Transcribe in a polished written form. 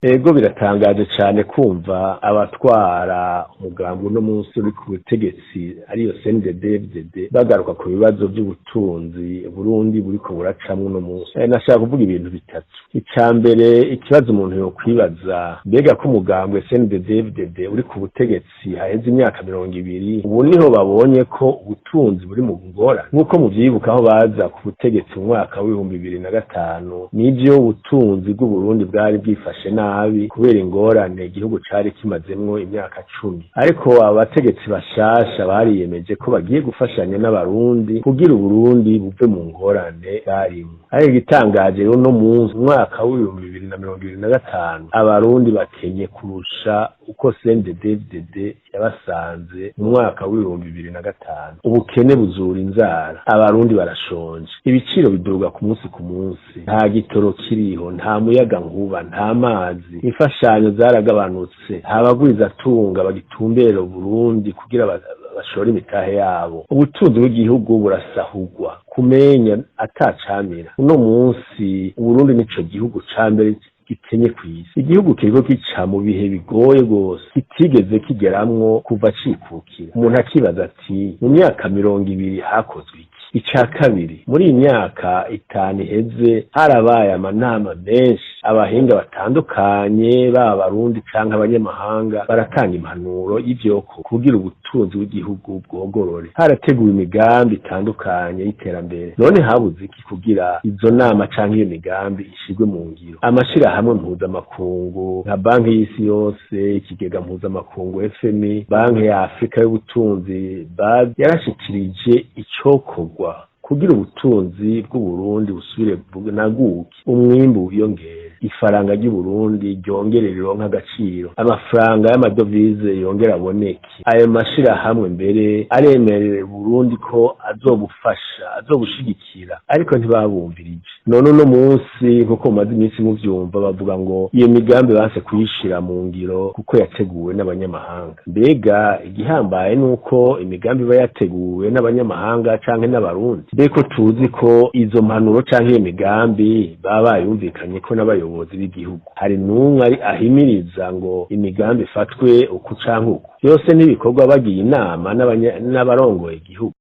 Ego biratangaje cyane kumva abatwara umugambi uno munsi uri ku butegetsi ariyo CNDD-FDD bagaruka ku bibazo by'ubutunzi Burundi buriko buracamwe uno munsi. Nashaka kuvuga ibintu bitatu. Icambere, ikibazo umuntu yo kwibaza, mbega ko umugambi CNDD-FDD uri ku butegetsi haheze imyaka 20 ubu niho babonye ko ubutunzi buri mu ngora, nkuko muvyibuka aho baza ku butegetsi mu mwaka wa 2005 nivyo ubutunzi bw'u Burundi bwari bwifashe nabi kubera ingorane igihugu cari kimazemwo imyaka 10. Ariko abategetsi bashasha bariyemeje ko bagiye gufashanya n'abarundi kugira Uburundi buve mu ngorane barimo. Ari gitangaje rero no mu mwaka wa 2025 abarundi bakenye kurusha uko CNDD-FDD yabasanze mu mwaka wa 2005. Ubukene buzura inzara, abarundi barashonje, ibiciro biduga ku munsi ku munsi, nta gitoro kiriho, nta muyaga nkuba, nta mazi, imfashanyo zaragabanutse, abagwiza tunga bagitumbera Burundi kugira bashora imitahe yabo. Ubutunzi bw'igihugu burasahurwa kumenya atacamira. Uno munsi Burundi nico gihugu cambere gikenye kw'isi, igihugu kiriko kica mu bihe bigoye gose kitigeze kigeramwo kuva cikukira. Umuntu akibaza ati mu myaka 20 hakozwe iki? Ica kabiri, muri iyi myaka 5 iheze harabaye amanama menshi, abahinga batandukanye b'abarundi canke abanyamahanga baratanga impanuro y'ivyoko kugira ubutunzi bw'igihugu bwogorore. Harateguwe imigambi itandukanye y'iterambere. None habuze iki kugira izo nama canke iyo migambi ishigwe mu ngiro? Amashirahamwe mpuzamakungu nka Banki y'Isi Yose, Ikigega Mpuzamakungu FMI, Banki ya Afrika y'Ubutunzi BAD yarashikirije icokorwa kugira ubutunzi bw'Uburundi busubire naguke, umwimbu wiyongere, ifaranga ry'Uburundi ryongere rironka agaciro, amafaranga y'amadovize yongera aboneke. Ayo mashirahamwe mbere aremerere Burundi ko azobufasha, azobushigikira, ariko ntibabumvirije. None uno munsi nkuko mumaze iminsi muvyumva bavuga ngo iyo migambi base kuyishira mu ngiro kuko yateguwe n'abanyamahanga. Mbega igihambaye nuko imigambi iba yateguwe n'abanyamahanga canke n'abarundi? Beko tuzi ko izo mpanuro canke iyo migambi baba bayumvikanye ko n'abayobozi b'igihugu. Hari n'umwe ahimiriza ngo imigambi ifatwe uku canke uku. Yose n'ibikorwa bagiye inama n'abarongoye igihugu.